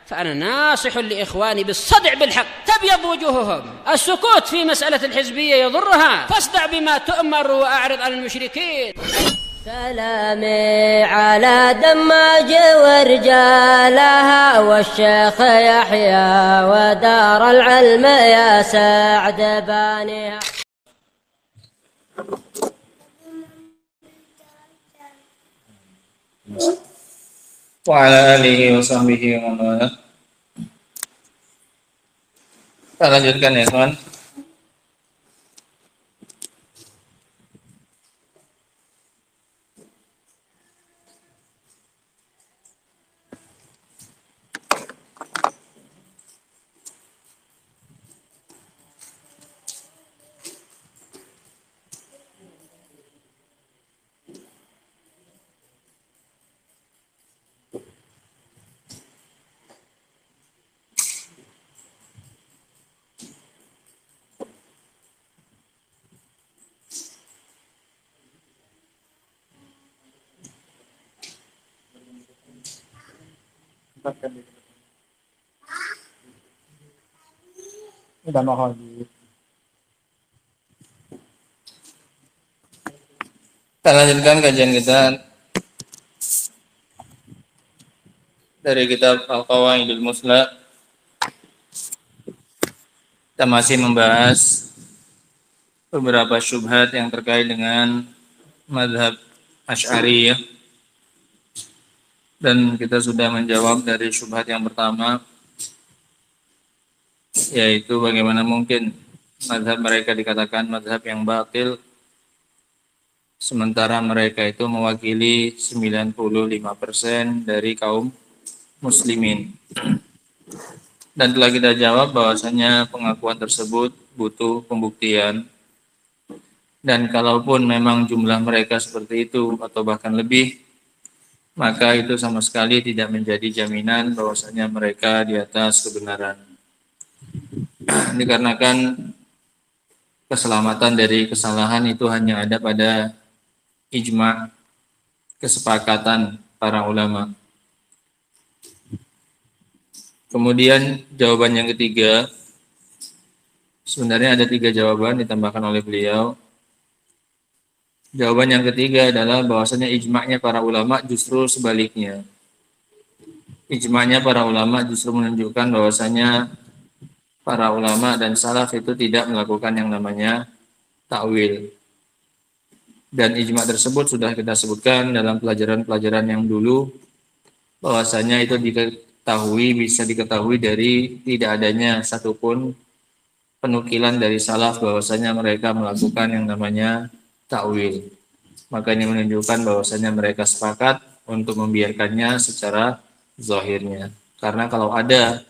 فأنا ناصح لإخواني بالصدع بالحق، تبيض وجوههم. السكوت في مسألة الحزبية يضرها، فاصدع بما تؤمر وأعرض عن المشركين. سلامي على دماج ورجالها والشيخ يحيى ودار العلم يا سعد بانيها. Wa ala alihi wa sahbihi wa man wala. Kita lanjutkan ya, kawan. Udah mau lagi. Kita lanjutkan kajian kita dari kitab Al-Qawaidul Musla. Kita masih membahas beberapa syubhat yang terkait dengan mazhab Asy'ariyah. Dan kita sudah menjawab dari syubhat yang pertama, yaitu bagaimana mungkin mazhab mereka dikatakan mazhab yang batil, sementara mereka itu mewakili 95% dari kaum muslimin. Dan telah kita jawab bahwasanya pengakuan tersebut butuh pembuktian. Dan kalaupun memang jumlah mereka seperti itu atau bahkan lebih, maka itu sama sekali tidak menjadi jaminan bahwasanya mereka di atas kebenaran. Dikarenakan keselamatan dari kesalahan itu hanya ada pada ijma', kesepakatan para ulama. Kemudian jawaban yang ketiga, sebenarnya ada 3 jawaban ditambahkan oleh beliau. Jawaban yang ketiga adalah bahwasanya ijma'nya para ulama justru sebaliknya. Ijma'nya para ulama justru menunjukkan bahwasanya para ulama dan salaf itu tidak melakukan yang namanya ta'wil. Dan ijma' tersebut sudah kita sebutkan dalam pelajaran-pelajaran yang dulu, bahwasanya itu bisa diketahui dari tidak adanya satupun penukilan dari salaf bahwasanya mereka melakukan yang namanya ta'wil. Maka ini menunjukkan bahwasanya mereka sepakat untuk membiarkannya secara zahirnya. Karena kalau ada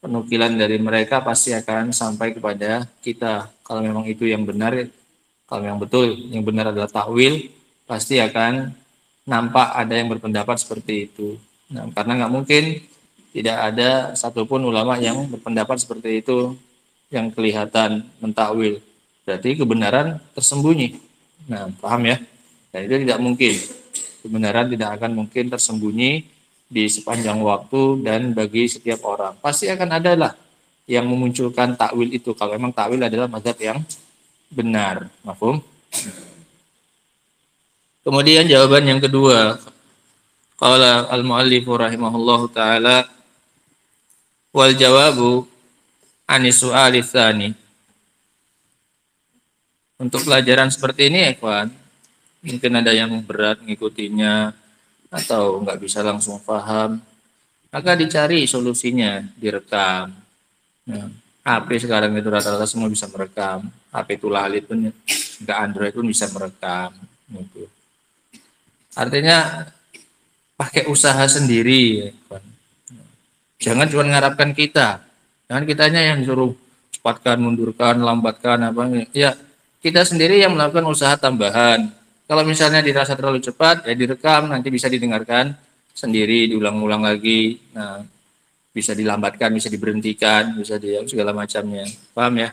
penukilan dari mereka pasti akan sampai kepada kita. Kalau memang itu yang benar, kalau yang betul, yang benar adalah ta'wil, pasti akan nampak ada yang berpendapat seperti itu. Nah, karena nggak mungkin tidak ada satupun ulama yang berpendapat seperti itu yang kelihatan mentakwil. Berarti kebenaran tersembunyi. Nah, paham ya? Dan itu tidak mungkin. Kebenaran tidak akan mungkin tersembunyi di sepanjang waktu dan bagi setiap orang. Pasti akan ada lah yang memunculkan takwil itu. Kalau memang takwil adalah mazhab yang benar. Mafhum? Kemudian jawaban yang kedua. Qala al-mu'allif rahimahullahu ta'ala wal jawabu anis su'ali tsani. Untuk pelajaran seperti ini, ikhwan, mungkin ada yang berat mengikutinya atau nggak bisa langsung paham, maka dicari solusinya, direkam. Nah, HP sekarang itu rata-rata semua bisa merekam. HP tulalit pun nggak Android pun bisa merekam. Gitu. Artinya pakai usaha sendiri, ya, ikhwan. Jangan cuma mengharapkan kita. Jangan kitanya yang disuruh cepatkan, mundurkan, lambatkan apa ya. Kita sendiri yang melakukan usaha tambahan. Kalau misalnya dirasa terlalu cepat, ya direkam, nanti bisa didengarkan sendiri, diulang-ulang lagi. Nah, bisa dilambatkan, bisa diberhentikan, bisa segala macamnya. Paham ya?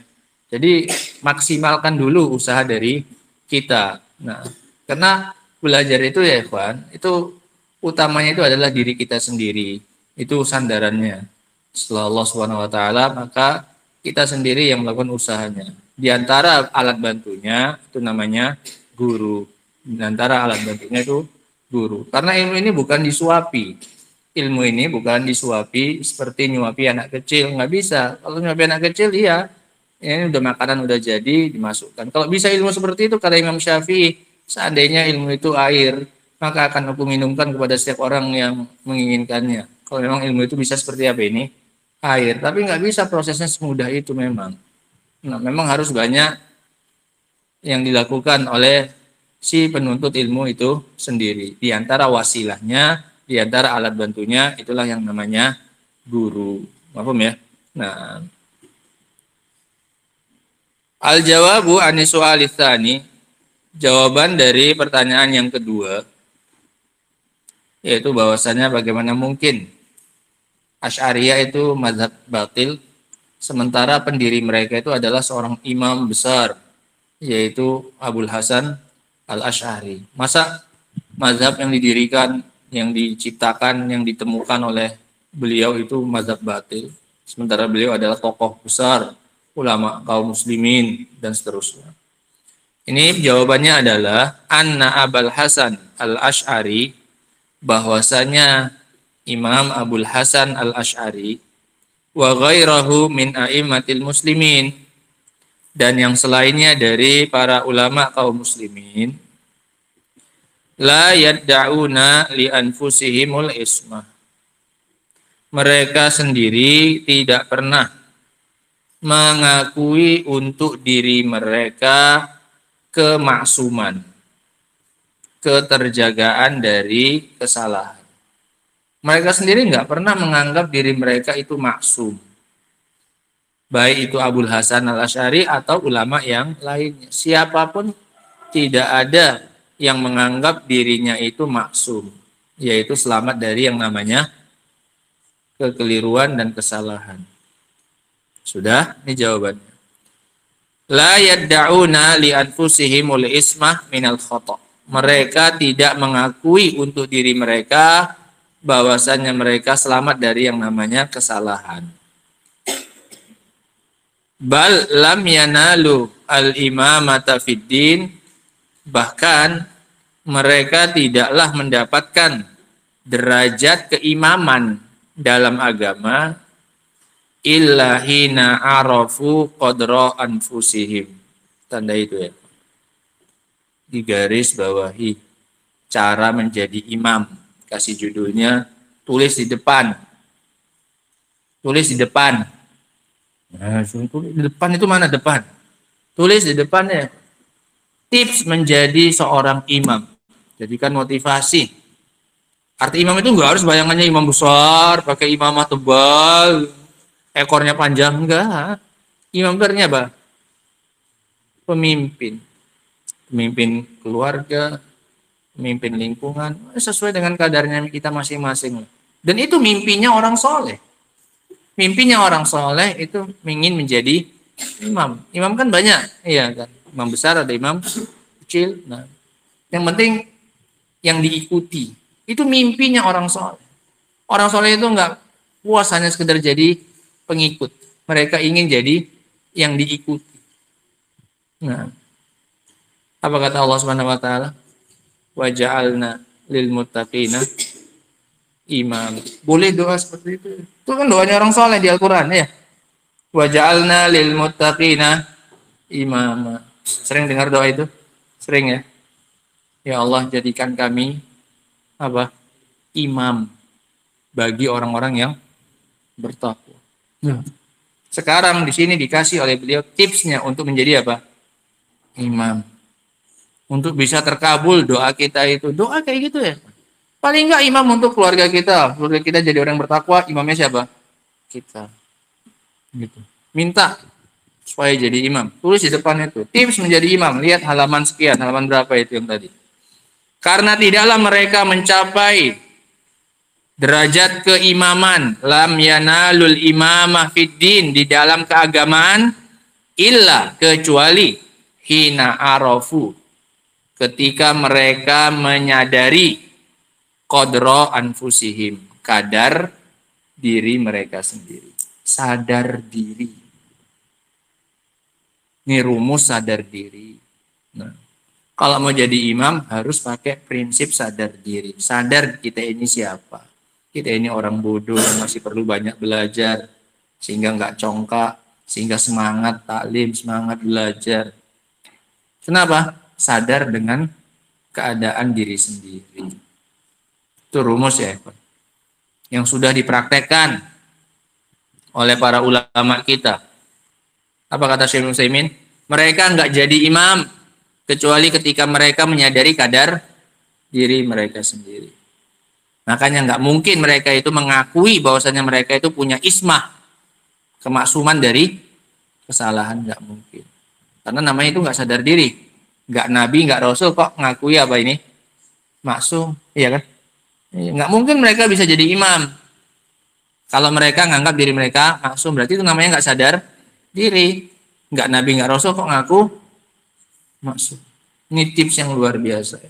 Jadi maksimalkan dulu usaha dari kita. Nah, karena belajar itu ya, ikhwan, itu utamanya itu adalah diri kita sendiri. Itu sandarannya. setelah Allah Subhanahu wa taala, maka kita sendiri yang melakukan usahanya. Di antara alat bantunya itu namanya guru. Di antara alat bantunya itu guru. Karena ilmu ini bukan disuapi. Ilmu ini bukan disuapi seperti nyuapi anak kecil, nggak bisa. Kalau nyuapi anak kecil, iya, ini udah makanan udah jadi dimasukkan. Kalau bisa ilmu seperti itu, kata Imam Syafi'i, seandainya ilmu itu air, maka akan aku minumkan kepada setiap orang yang menginginkannya. Kalau memang ilmu itu bisa seperti apa ini? Air. Tapi nggak bisa prosesnya semudah itu memang. Nah, memang harus banyak yang dilakukan oleh si penuntut ilmu itu sendiri. Di antara wasilahnya, di antara alat bantunya, itulah yang namanya guru. Paham ya? Nah, al-jawabu anisu'al tsani, jawaban dari pertanyaan yang kedua, yaitu bahwasanya bagaimana mungkin Asy'ariyah itu mazhab batil, sementara pendiri mereka itu adalah seorang imam besar, yaitu Abul Hasan Al-Asy'ari. Masa mazhab yang didirikan, yang diciptakan, yang ditemukan oleh beliau itu mazhab batil, sementara beliau adalah tokoh besar, ulama kaum muslimin, dan seterusnya. Ini jawabannya adalah anna Abul Hasan Al-Asy'ari, bahwasanya Imam Abul Hasan Al-Asy'ari wa ghairahu min a'immatil muslimin, dan yang selainnya dari para ulama kaum muslimin, la yadda'una li anfusihimul ismah, mereka sendiri tidak pernah mengakui untuk diri mereka kemaksuman, keterjagaan dari kesalahan. Mereka sendiri nggak pernah menganggap diri mereka itu maksum. Baik itu Abul Hasan Al-Asy'ari atau ulama yang lainnya. Siapapun tidak ada yang menganggap dirinya itu maksum, yaitu selamat dari yang namanya kekeliruan dan kesalahan. Sudah, ini jawabannya. La yadda'una li anfusihimul ismah minal khata'. Mereka tidak mengakui untuk diri mereka bahwasannya mereka selamat dari yang namanya kesalahan. Bal lam yanalu al-imamata fid din, bahkan mereka tidaklah mendapatkan derajat keimaman dalam agama illa hina arafu qadra anfusihim. Tanda itu ya. Di garis bawahi cara menjadi imam. Kasih judulnya, tulis di depan. Tulis di depan. Nah, tulis di depan itu mana depan? Tulis di depannya. Tips menjadi seorang imam. Jadikan motivasi. Arti imam itu enggak harus bayangannya imam besar, pakai imamah tebal, ekornya panjang, enggak. Imam itu artinya apa? Pemimpin. Pemimpin keluarga, memimpin lingkungan, sesuai dengan kadarnya kita masing-masing. Dan itu mimpinya orang soleh. Mimpinya orang soleh itu ingin menjadi imam. Imam kan banyak, iya kan. Imam besar, ada imam kecil. Nah, yang penting yang diikuti. Itu mimpinya orang soleh. Orang soleh itu enggak puas hanya sekedar jadi pengikut. Mereka ingin jadi yang diikuti. Nah, apa kata Allah Subhanahu wa taala? Wa ja'alna lil muttaqina imam. Boleh doa seperti itu. Itu kan doanya orang soleh di Al-Qur'an ya. Wa ja'alna lil muttaqina imama. Sering dengar doa itu? Sering ya? Ya Allah, jadikan kami apa? Imam bagi orang-orang yang bertakwa. Sekarang di sini dikasih oleh beliau tipsnya untuk menjadi apa? Imam. Untuk bisa terkabul doa kita itu. Doa kayak gitu ya. Paling enggak imam untuk keluarga kita. Keluarga kita jadi orang bertakwa, imamnya siapa? Kita. Gitu. Minta supaya jadi imam. Tulis di depan itu. Tips menjadi imam. Lihat halaman sekian. Halaman berapa itu yang tadi. Karena tidaklah mereka mencapai derajat keimaman. Lam yanalul imamah fid din. Di dalam keagamaan. Illa kecuali hina arafu. Ketika mereka menyadari qadra anfusihim, kadar diri mereka sendiri. Sadar diri. Ini rumus sadar diri. Nah, kalau mau jadi imam harus pakai prinsip sadar diri. Sadar kita ini siapa. Kita ini orang bodoh yang masih perlu banyak belajar. Sehingga nggak congkak. Sehingga semangat taklim, semangat belajar. Kenapa? Sadar dengan keadaan diri sendiri. Itu rumus ya, yang sudah dipraktekkan oleh para ulama kita. Apa kata Syekh Utsaimin? Mereka nggak jadi imam kecuali ketika mereka menyadari kadar diri mereka sendiri. Makanya nggak mungkin mereka itu mengakui bahwasanya mereka itu punya ismah, kemaksuman dari kesalahan, nggak mungkin. Karena namanya itu nggak sadar diri. Nggak nabi, nggak rasul kok ngakui apa ini? Maksum, iya kan? Nggak mungkin mereka bisa jadi imam. Kalau mereka nganggap diri mereka maksum, berarti itu namanya nggak sadar diri. Nggak nabi, nggak rasul kok ngaku maksum. Ini tips yang luar biasa.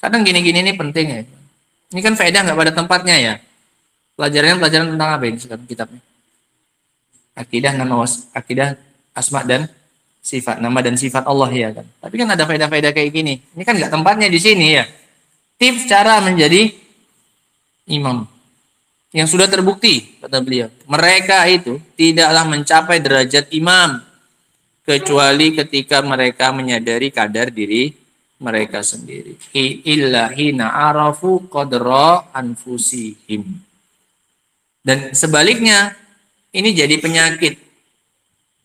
Kadang gini-gini ini penting ya. Ini kan faedah nggak pada tempatnya ya. Pelajaran tentang apa ini sekarang kitabnya? Akidah asma dan sifat, nama dan sifat Allah ya kan. Tapi kan ada faedah-faedah kayak gini. Ini kan nggak tempatnya di sini ya. Tips cara menjadi imam yang sudah terbukti, kata beliau. Mereka itu tidaklah mencapai derajat imam kecuali ketika mereka menyadari kadar diri mereka sendiri. Illa hina arafu qadra anfusihim. Dan sebaliknya, ini jadi penyakit.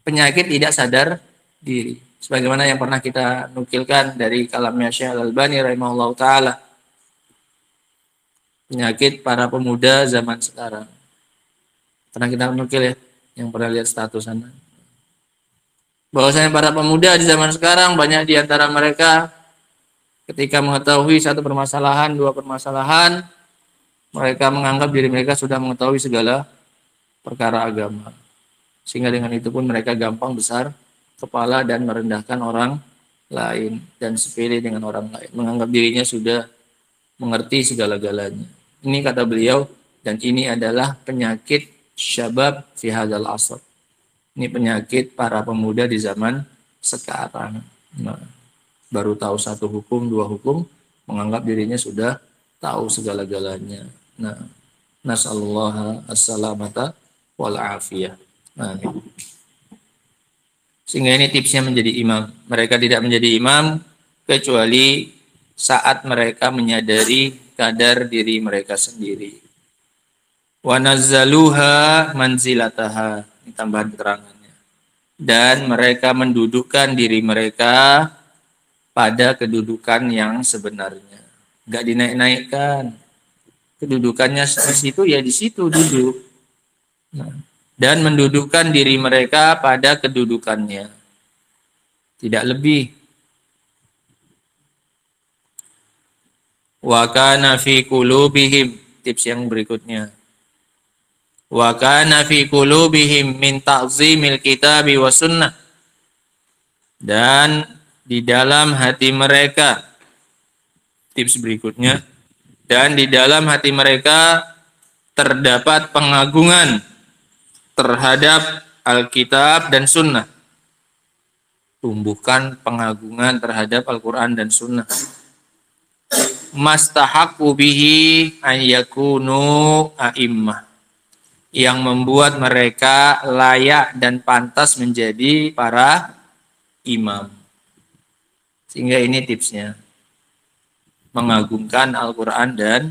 Penyakit tidak sadar diri. Sebagaimana yang pernah kita nukilkan dari kalamnya Syekh Al-Albani rahimahullah ta'ala. Penyakit para pemuda zaman sekarang. Pernah kita nukil ya, yang pernah lihat status sana. Bahwasanya para pemuda di zaman sekarang, banyak di antara mereka ketika mengetahui satu permasalahan, dua permasalahan, mereka menganggap diri mereka sudah mengetahui segala perkara agama. Sehingga dengan itu pun mereka gampang besar kepala dan merendahkan orang lain dan sepele dengan orang lain. Menganggap dirinya sudah mengerti segala-galanya. Ini kata beliau, dan ini adalah penyakit syabab fi hadzal asr. Ini penyakit para pemuda di zaman sekarang. Nah, baru tahu satu hukum, dua hukum, menganggap dirinya sudah tahu segala-galanya. Nah, nasallallahu as-salamata wal afiyah. Amin. Sehingga ini tipsnya menjadi imam. Mereka tidak menjadi imam kecuali saat mereka menyadari kadar diri mereka sendiri. Wa nazzaluha manzilataha. Ini tambahan keterangannya. Dan mereka mendudukkan diri mereka pada kedudukan yang sebenarnya. Enggak dinaik-naikkan. Kedudukannya di situ ya di situ duduk. Nah, dan mendudukkan diri mereka pada kedudukannya. Tidak lebih. Wa kana fi qulubihim, tips yang berikutnya. Wa kana fi qulubihim min ta'zimil kitabi wa sunnah. Dan di dalam hati mereka, tips berikutnya, dan di dalam hati mereka terdapat pengagungan terhadap Alkitab dan Sunnah. Tumbuhkan pengagungan terhadap Al-Quran dan Sunnah. Mastahaqu bihi an yakunu a'immah, yang membuat mereka layak dan pantas menjadi para imam. Sehingga ini tipsnya, mengagungkan Al-Quran dan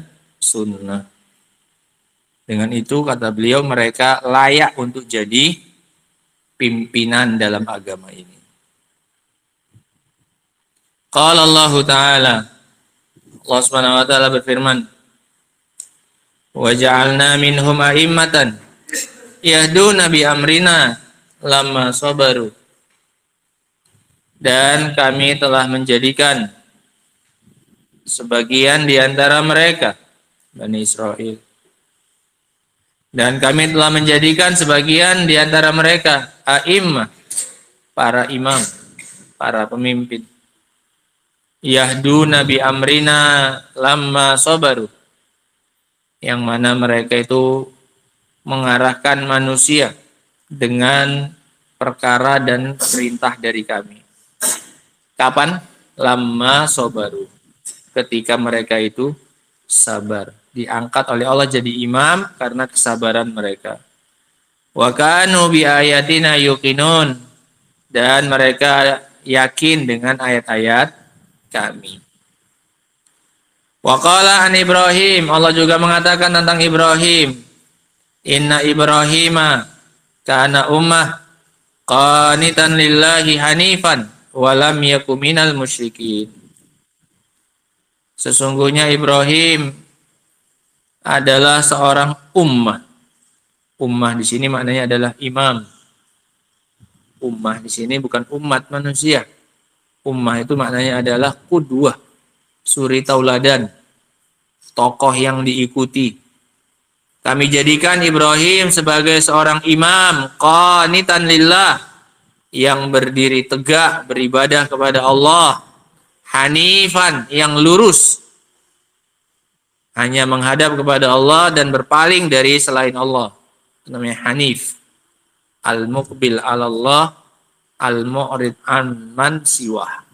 Sunnah. Dengan itu kata beliau mereka layak untuk jadi pimpinan dalam agama ini. Qala Allah Ta'ala, Allah Subhanahu wa taala berfirman, "Wa ja'alna minhum a'immatan yahduna bi amrina lamma sabaru." Dan kami telah menjadikan sebagian di antara mereka, Bani Israel. Dan kami telah menjadikan sebagian di antara mereka a'immah, para imam, para pemimpin. Yahduna bi amrina lamma sabaru, yang mana mereka itu mengarahkan manusia dengan perkara dan perintah dari kami. Kapan? Lamma sobaru. Ketika mereka itu sabar. Diangkat oleh Allah jadi imam karena kesabaran mereka. Wa kanu bi ayatina yuqinun. Dan mereka yakin dengan ayat-ayat kami. Wa qala an Ibrahim. Allah juga mengatakan tentang Ibrahim. Inna Ibrahima kana ummah qanitan lillahi hanifan wa lam yaku minal musyrikin. Sesungguhnya Ibrahim adalah seorang ummah. Ummah di sini maknanya adalah imam. Ummah di sini bukan umat manusia. Ummah itu maknanya adalah qudwah, suri tauladan, tokoh yang diikuti. Kami jadikan Ibrahim sebagai seorang imam qanitan lillah, yang berdiri tegak beribadah kepada Allah, hanifan, yang lurus, hanya menghadap kepada Allah dan berpaling dari selain Allah. Itu namanya hanif. Al-muqbil 'ala Allah, al-mu'rid an man siwah.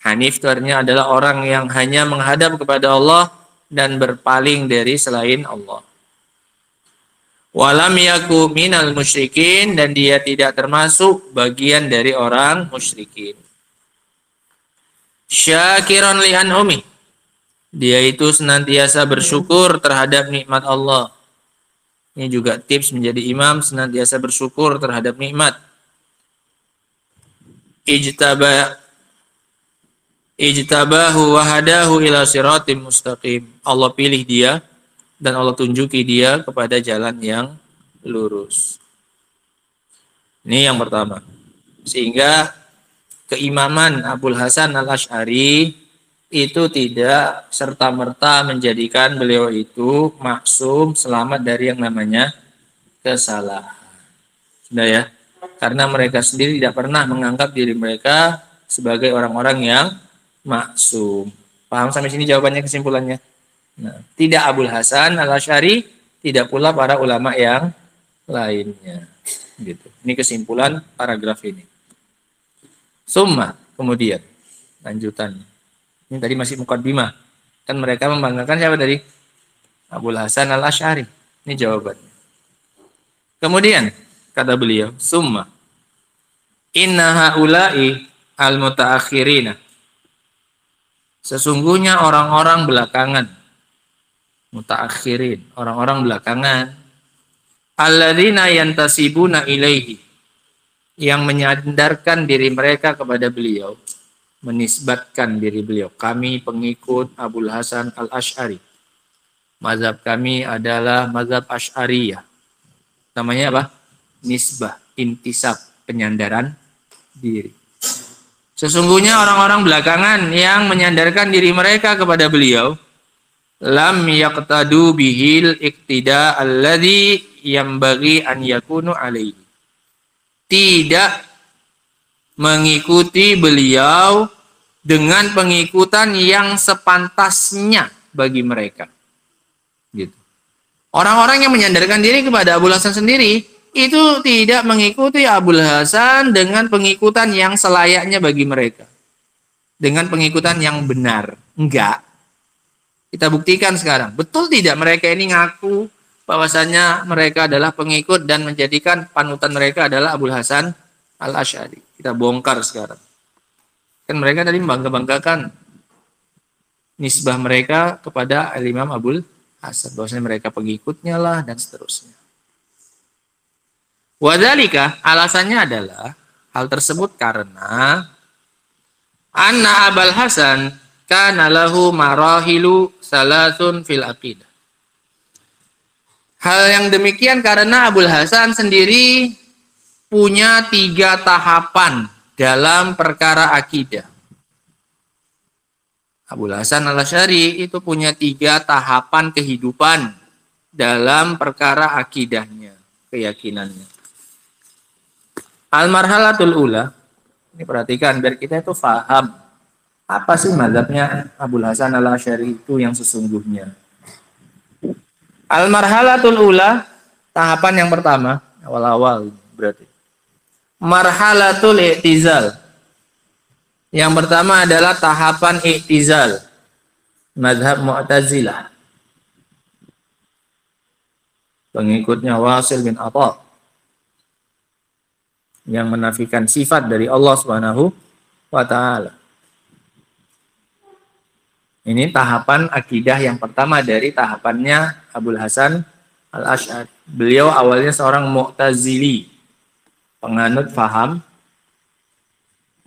Hanif itu artinya adalah orang yang hanya menghadap kepada Allah dan berpaling dari selain Allah. Walam yaku minal musyrikin, dan dia tidak termasuk bagian dari orang musyrikin. Syakiran li an'umi, dia itu senantiasa bersyukur terhadap nikmat Allah. Ini juga tips menjadi imam, senantiasa bersyukur terhadap nikmat. Ijtabahu wa hadahu ila siratim mustaqim. Allah pilih dia dan Allah tunjuki dia kepada jalan yang lurus. Ini yang pertama. Sehingga keimaman Abul Hasan Al-Asy'ari itu tidak serta-merta menjadikan beliau itu maksum, selamat dari yang namanya kesalahan. Sudah ya? Karena mereka sendiri tidak pernah menganggap diri mereka sebagai orang-orang yang maksum. Paham sampai sini jawabannya, kesimpulannya? Nah, tidak Abul Hasan Al-Asy'ari, tidak pula para ulama yang lainnya. Gitu. Ini kesimpulan paragraf ini. Summa, kemudian lanjutannya. Ini tadi masih muqaddimah. Kan mereka membanggakan siapa tadi? Abul Hasan Al-Asy'ari. Ini jawabannya. Kemudian kata beliau, summa inna haula'i al-mutaakhirina. Sesungguhnya orang-orang belakangan, mutaakhirin, orang-orang belakangan, alladzina yantasibuna ilaihi, yang menyandarkan diri mereka kepada beliau, menisbatkan diri beliau. Kami pengikut Abul Hasan Al-Asy'ari. Mazhab kami adalah mazhab Asy'ariyah. Namanya apa? Nisbah, intisab, penyandaran diri. Sesungguhnya orang-orang belakangan yang menyandarkan diri mereka kepada beliau, lam yaqtadu bihil iqtida alladhi yambaghi an yakunu alaihi. Tidak mengikuti beliau dengan pengikutan yang sepantasnya bagi mereka. Gitu. Orang-orang yang menyandarkan diri kepada Abul Hasan sendiri itu tidak mengikuti Abul Hasan dengan pengikutan yang selayaknya bagi mereka. Dengan pengikutan yang benar. Enggak. Kita buktikan sekarang. Betul tidak mereka ini ngaku bahwasanya mereka adalah pengikut dan menjadikan panutan mereka adalah Abul Hasan Al-Asy'ari. Kita bongkar sekarang. Kan mereka tadi membangga-banggakan nisbah mereka kepada Imam Abul Hasan. Bahwasanya mereka pengikutnya lah dan seterusnya. Wadzalika, alasannya adalah hal tersebut karena anna Abul Hasan kana lahu marahilu salatun fil aqidah. Hal yang demikian karena Abul Hasan sendiri punya 3 tahapan dalam perkara akidah. Abul Hasan Al-Asy'ari itu punya 3 tahapan kehidupan dalam perkara akidahnya, keyakinannya. Al-marhalatul ula, ini perhatikan biar kita itu paham apa sih mazhabnya Abul Hasan Al-Asy'ari itu yang sesungguhnya. Al-marhalatul ula, tahapan yang pertama, awal-awal berarti. Marhalatul i'tizal. Yang pertama adalah tahapan i'tizal. Mazhab Mu'tazilah. Pengikutnya Wasil bin Atha yang menafikan sifat dari Allah Subhanahu wa taala. Ini tahapan akidah yang pertama dari tahapannya Abul Hasan Al-Asy'ari. Beliau awalnya seorang Mu'tazili, penganut faham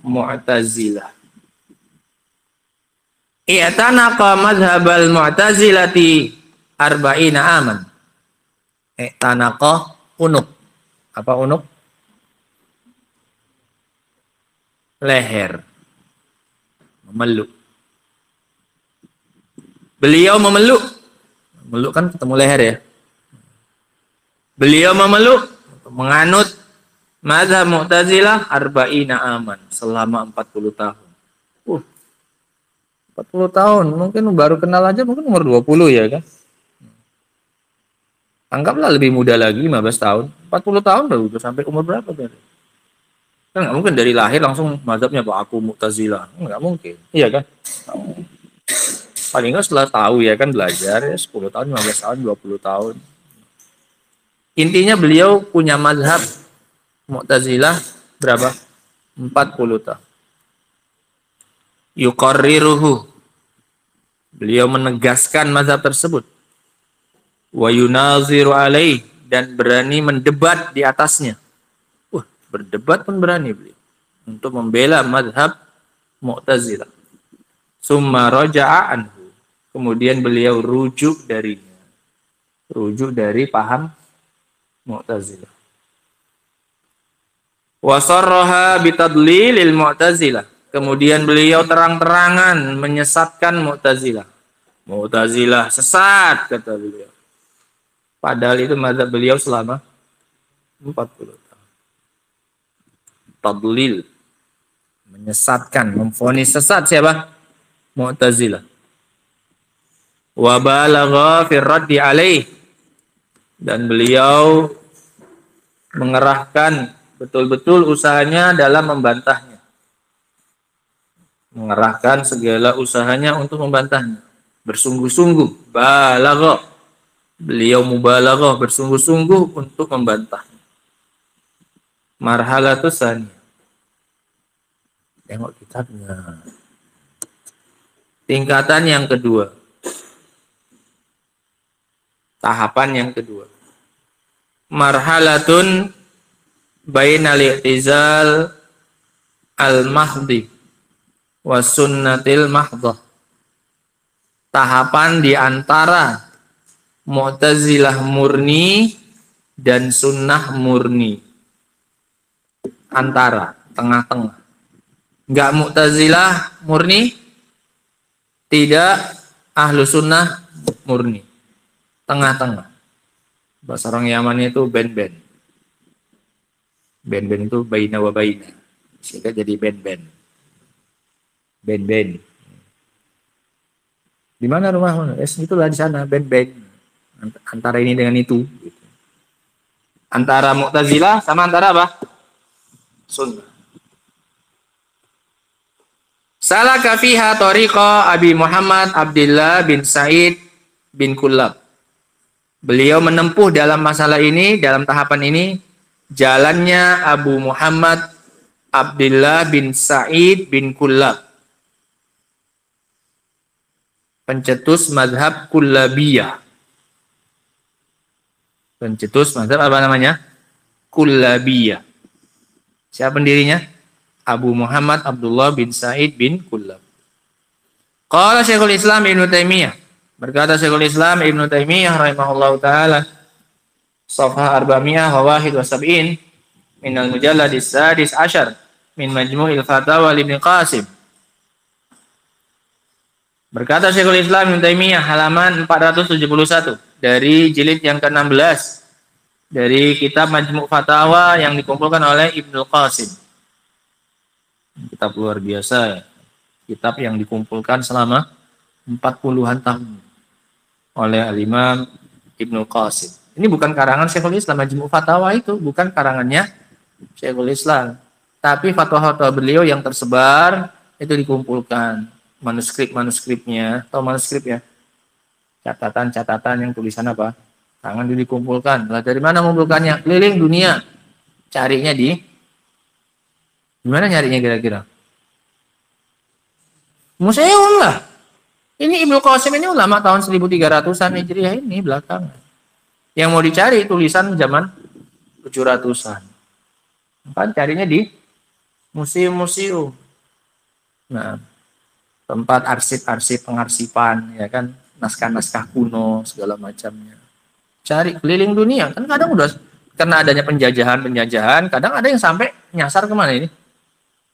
Mu'tazilah. I'tanaqa madhhabal Mu'tazilati arba'ina aman. I'tanaqa unuk. Apa unuk? Leher. Memeluk. Beliau memeluk. Memeluk kan ketemu leher ya. Beliau memeluk, menganut mazhab Mu'tazilah arba'ina aman selama 40 tahun. 40 tahun, mungkin baru kenal aja mungkin umur 20 ya kan. Anggaplah lebih muda lagi 15 tahun. 40 tahun baru sampai umur berapa berarti? Kan nggak mungkin dari lahir langsung mazhabnya Pak aku Mu'tazilah. Nggak mungkin. Iya kan? Paling nggak setelah tahu ya kan belajar ya 10 tahun, 15 tahun, 20 tahun. Intinya beliau punya mazhab Mu'tazilah berapa? 40 tahun. Yuqarriruhu. Beliau menegaskan mazhab tersebut. Wa yunaziru alaih, dan berani mendebat di atasnya. Berdebat pun berani beliau untuk membela mazhab Mu'tazilah. Summa raja'a anhu. Kemudian beliau rujuk darinya. Rujuk dari paham Mu'tazilah. Wa sarraha bitadlilil Mu'tazilah. Kemudian beliau terang-terangan menyesatkan Mu'tazilah. Mu'tazilah sesat, kata beliau. Padahal itu mazhab beliau selama 40 tahun. Tadlil, menyesatkan, memvonis sesat siapa? Mu'tazilah. Wa balagha fi raddi alaih, dan beliau mengerahkan betul-betul usahanya dalam membantahnya. Mengerahkan segala usahanya untuk membantahnya. Bersungguh-sungguh, balagha. Beliau mubalaghah, bersungguh-sungguh untuk membantahnya. Marhalatus tsaniyah. Tengok kitabnya. Tingkatan yang kedua. Tahapan yang kedua. Marhalatun bainal i'tizal al-mahdhi wa sunnatil mahdhah. Tahapan di antara Mu'tazilah murni dan sunnah murni. Antara, tengah-tengah. Enggak Mu'tazilah murni, tidak ahlu sunnah murni. Tengah-tengah. Bahasa orang Yaman itu ben-ben. Ben-ben itu baina wa baina. Sehingga jadi ben-ben. Ben-ben. Di mana rumahmu? Itulah di sana, ben-ben. Antara ini dengan itu. Antara Mu'tazilah sama antara apa? Sunnah. Salaka fiha tariqa Abi Muhammad Abdullah bin Sa'id bin Kullab. Beliau menempuh dalam masalah ini, dalam tahapan ini, jalannya Abu Muhammad Abdullah bin Sa'id bin Kullab. Pencetus mazhab Kullabiyah. Pencetus mazhab apa namanya? Kullabiyah. Siapa pendirinya? Abu Muhammad Abdullah bin Sa'id bin Kullab. Qala Syekhul Islam Ibnu Taimiyah. Berkata Syekhul Islam Ibnu Taimiyah rahimahullahu taala, Safhah 471 min al-mujalladis sadis asyar min majmu'il fatawa Ibnu Qasim. Berkata Syekhul Islam Ibnu Taimiyah halaman 471 dari jilid yang ke-16 dari kitab Majmu' Fatawa yang dikumpulkan oleh Ibnu Qasim. Kitab luar biasa ya. Kitab yang dikumpulkan selama 40-an tahun oleh Al-Imam Ibnu Qasim. Ini bukan karangan Syekhul Islam, Majmu' Fatawa itu bukan karangannya Syekhul Islam. Tapi fatwa-fatwa beliau yang tersebar itu dikumpulkan, manuskrip-manuskripnya, atau manuskrip ya, catatan-catatan yang tulisan apa? Tangan dikumpulkan. Lah dari mana mengumpulkannya? Keliling dunia. Carinya di mana nyarinya kira-kira? Museum lah. Ini Ibnu Qasim ini ulama tahun 1300-an Hijriah ini belakangan. Yang mau dicari tulisan zaman 700-an. Kan carinya di museum-museum. Nah, tempat arsip-arsip pengarsipan ya kan, naskah-naskah kuno segala macamnya. Cari keliling dunia. Kan kadang udah karena adanya penjajahan, kadang ada yang sampai nyasar kemana ini?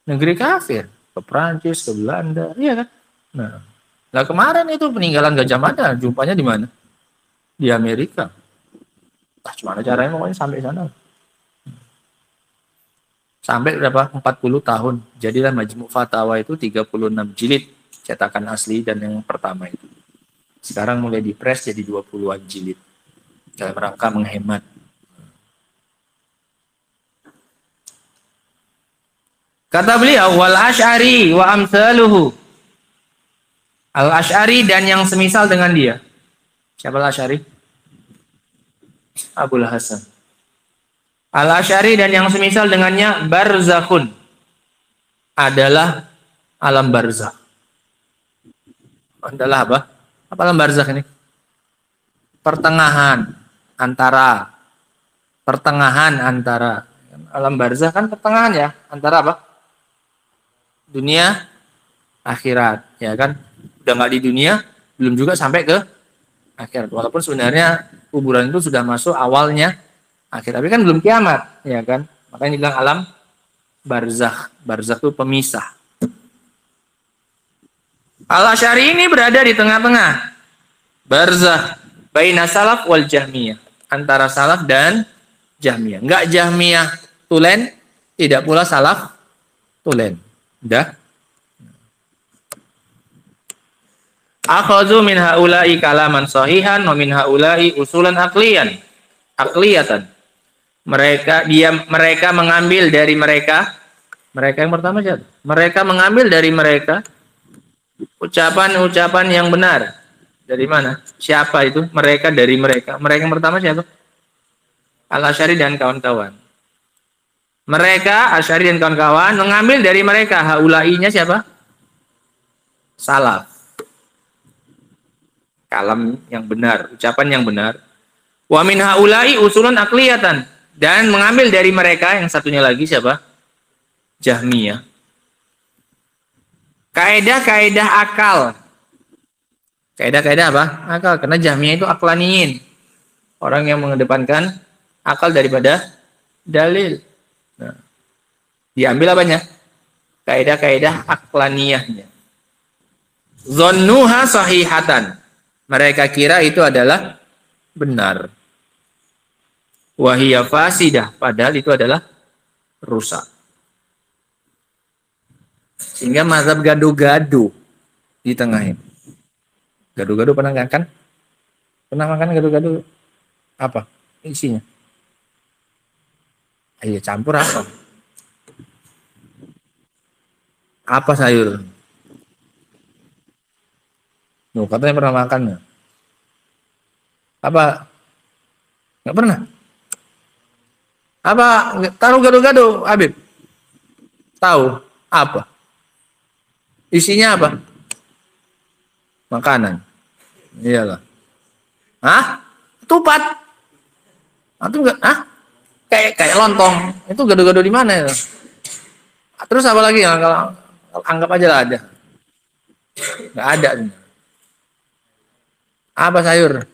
Negeri kafir, ke Prancis, ke Belanda, iya kan? Nah, kemarin itu peninggalan Gajah Mada, jumpanya di mana? Di Amerika. Gimana caranya pokoknya sampai sana. Sampai berapa? 40 tahun. Jadilah Majmu' Fatawa itu 36 jilid cetakan asli dan yang pertama itu. Sekarang mulai dipres jadi 20-an jilid. Dalam rangka menghemat. Kata beliau, wal Asy'ari wa amsaluhu. Al-Asy'ari dan yang semisal dengan dia. Siapa Al-Asy'ari? Abul Hasan. Al-Asy'ari dan yang semisal dengannya barzakhun. Adalah alam barzakh. Adalah apa? Apa alam barzakh ini? Pertengahan antara. Alam barzakh kan pertengahan ya, antara apa? Dunia akhirat, ya kan? Udah nggak di dunia, belum juga sampai ke akhirat. Walaupun sebenarnya kuburan itu sudah masuk awalnya akhir, tapi kan belum kiamat, ya kan? Makanya dibilang alam barzakh. Barzakh itu pemisah. Al-Asy'ari ini berada di tengah-tengah. Barzakh baina salaf wal jahmiyah, antara salaf dan jahmiyah. Enggak jahmiyah tulen, tidak pula salaf tulen. Udah. Akhadhu min haula'i kalaman sahihan wa min haula'i usulan aqliyatan. Mereka mengambil dari mereka yang pertama siapa? Mereka mengambil dari mereka ucapan-ucapan yang benar. Dari mana? Siapa itu? Mereka dari mereka. Mereka yang pertama siapa? Al-Asy'ari dan kawan-kawan. Mereka, Asy'ari dan kawan-kawan, mengambil dari mereka. Haula'inya siapa? Salaf. Kalam yang benar, ucapan yang benar. Wa min haula'i usulun aqliyatan. Dan mengambil dari mereka, yang satunya lagi siapa? Jahmiyah. Kaedah-kaedah akal. Kaedah-kaedah apa? Akal. Karena Jahmiyah itu aqlaniyin. Orang yang mengedepankan akal daripada dalil. Nah, diambil apanya? Kaedah-kaedah aqlaniyahnya. Zonnuha sahihatan. Mereka kira itu adalah benar. Wahiyya fasidah. Padahal itu adalah rusak. Sehingga mazhab gado-gado di tengah ini. Gado-gado pernah makan? Pernah makan gado-gado? Apa isinya? Ayo campur apa? Apa sayur? Nuh, katanya pernah makan nggak? Apa? Nggak pernah? Apa? Taruh gado-gado, Habib? Tahu? Apa? Isinya apa? Makanan. Iyalah. Hah? Tupat? Atau enggak? Hah? Kayak lontong. Itu gado-gado di mana ya? Terus apa lagi ya? Kalau anggap aja lah ada. Nggak ada. Apa sayur?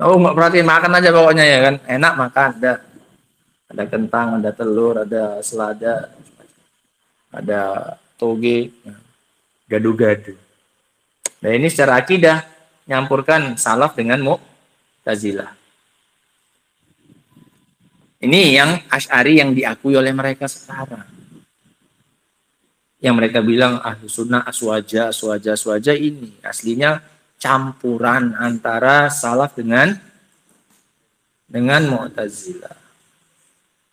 Oh, nggak perhatiin, makan aja pokoknya ya kan. Enak makan. Ada kentang, ada telur, ada selada, ada toge, gado-gado. Nah ini secara akidah nyampurkan salaf dengan Mu'tazilah. Ini yang Asy'ari yang diakui oleh mereka sekarang. Yang mereka bilang ahlu sunnah aswaja ini. Aslinya campuran antara salaf dengan Mu'tazilah.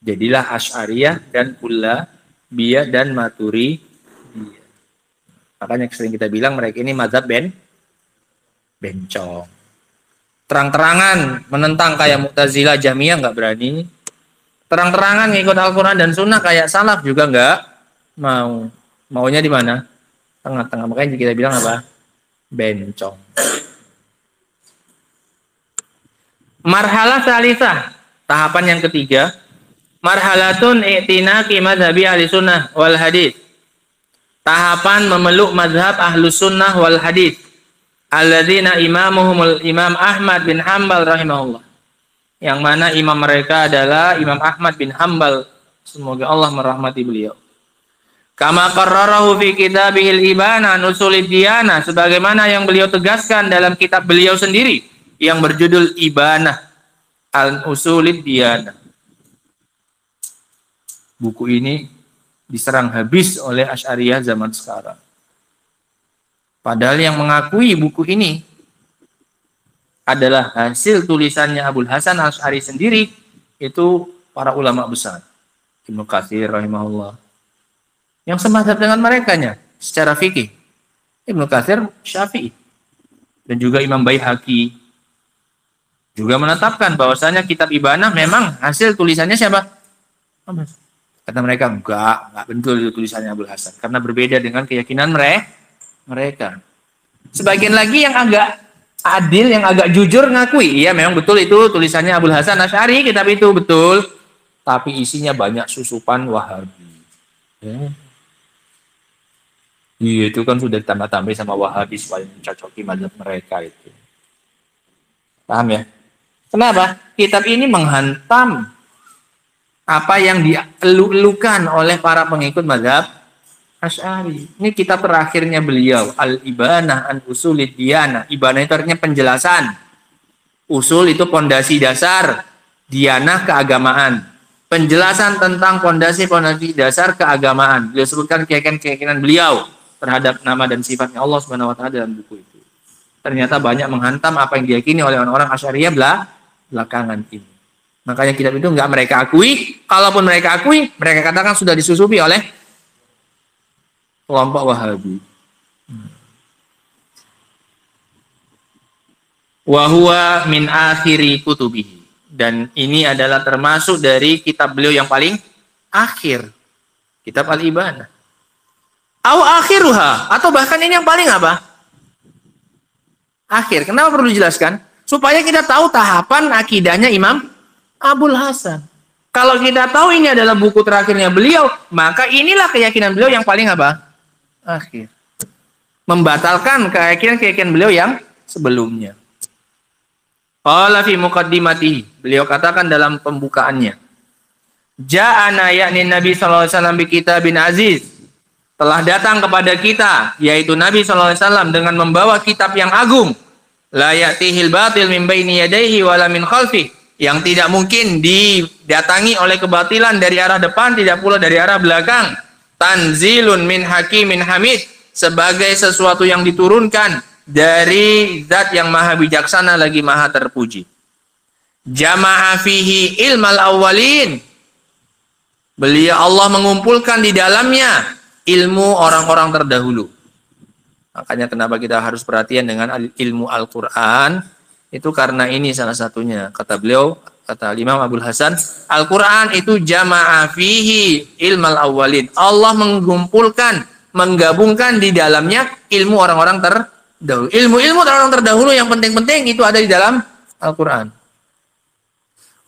Jadilah Asy'ariyah dan Kullabiyah dan Maturidiyah. Makanya sering kita bilang mereka ini mazhab bencong. Terang-terangan menentang kayak Mu'tazilah, Jahmiyah nggak berani. Terang-terangan ngikut Al-Quran dan Sunnah kayak salaf juga nggak mau. Maunya di mana? Tengah-tengah. Makanya kita bilang apa? Bencong. Marhalah salisah, tahapan yang ketiga. Marhalatun i'tinaqi madhabi ahli sunnah wal hadis. Tahapan memeluk mazhab ahlus sunnah wal hadis. Alladzina imamuhumul Imam Ahmad bin Hanbal rahimahullah. Yang mana imam mereka adalah Imam Ahmad bin Hanbal. Semoga Allah merahmati beliau. Kama qarrarahu fi kitabihil Ibana an usulid diyanah, sebagaimana yang beliau tegaskan dalam kitab beliau sendiri yang berjudul Ibanah al-Usulid Diyanah. Buku ini diserang habis oleh Asy'ariyah zaman sekarang. Padahal yang mengakui buku ini adalah hasil tulisannya Abul Hasan Asy'ari sendiri, itu para ulama besar. Ibnu Katsir rahimahullah, yang semadzhab dengan merekanya secara fikih. Ibnu Katsir Syafi'i. Dan juga Imam Baihaqi juga menetapkan bahwasanya kitab Ibanah memang hasil tulisannya siapa? Kata mereka, enggak betul itu tulisannya Abul Hasan. Karena berbeda dengan keyakinan mereka. Sebagian lagi yang agak adil, yang agak jujur ngakui, iya memang betul itu tulisannya Abul Hasan Asy'ari, kitab itu betul. Tapi isinya banyak susupan Wahabi. Ya. Iya, itu kan sudah ditambah-tambah sama Wahabi supaya mencocoki mazhab mereka itu. Paham ya? Kenapa? Kitab ini menghantam apa yang dielu-elukan oleh para pengikut mazhab Asy'ari. Ini kitab terakhirnya beliau, Al-Ibanah an Usulid Diyanah. Ibanah itu artinya penjelasan. Usul itu pondasi dasar, diyanah keagamaan. Penjelasan tentang pondasi-pondasi dasar keagamaan. Beliau sebutkan keyakinan beliau terhadap nama dan sifatnya Allah Subhanahu wa taala dalam buku itu. Ternyata banyak menghantam apa yang diyakini oleh orang-orang Asy'ariyah belakangan ini. Makanya kitab itu enggak mereka akui. Kalaupun mereka akui, mereka katakan sudah disusupi oleh kelompok Wahabi. Wa huwa min akhiri kutubihi. Dan ini adalah termasuk dari kitab beliau yang paling akhir. Kitab Al-Ibanah. Au akhiruha, atau bahkan ini yang paling apa? Akhir. Kenapa perlu dijelaskan? Supaya kita tahu tahapan akidahnya Imam Abul Hasan. Kalau kita tahu ini adalah buku terakhirnya beliau, maka inilah keyakinan beliau yang paling apa? Akhir. Membatalkan keyakinan beliau yang sebelumnya. Qala fi muqaddimatihi, beliau katakan dalam pembukaannya. Ja'ana yakni Nabi sallallahu alaihi wasallam bi kitabin aziz. Telah datang kepada kita, yaitu Nabi sallallahu alaihi wasallam dengan membawa kitab yang agung. La ya'tihil batil min baini yadayhi wala min khalfi, yang tidak mungkin didatangi oleh kebatilan dari arah depan, tidak pula dari arah belakang. Tanzilun min hakimin hamid, sebagai sesuatu yang diturunkan dari zat yang maha bijaksana lagi maha terpuji. Jama'a fihi ilmal awwalin, beliau Allah mengumpulkan di dalamnya ilmu orang-orang terdahulu. Makanya kenapa kita harus perhatian dengan ilmu Al-Quran, itu karena ini salah satunya. Kata beliau, kata Imam Abul Hasan, Al-Quran itu jama'a fihi ilmal awwalin. Allah mengumpulkan, menggabungkan di dalamnya ilmu orang-orang terdahulu. Ilmu-ilmu orang terdahulu yang penting-penting itu ada di dalam Al-Quran.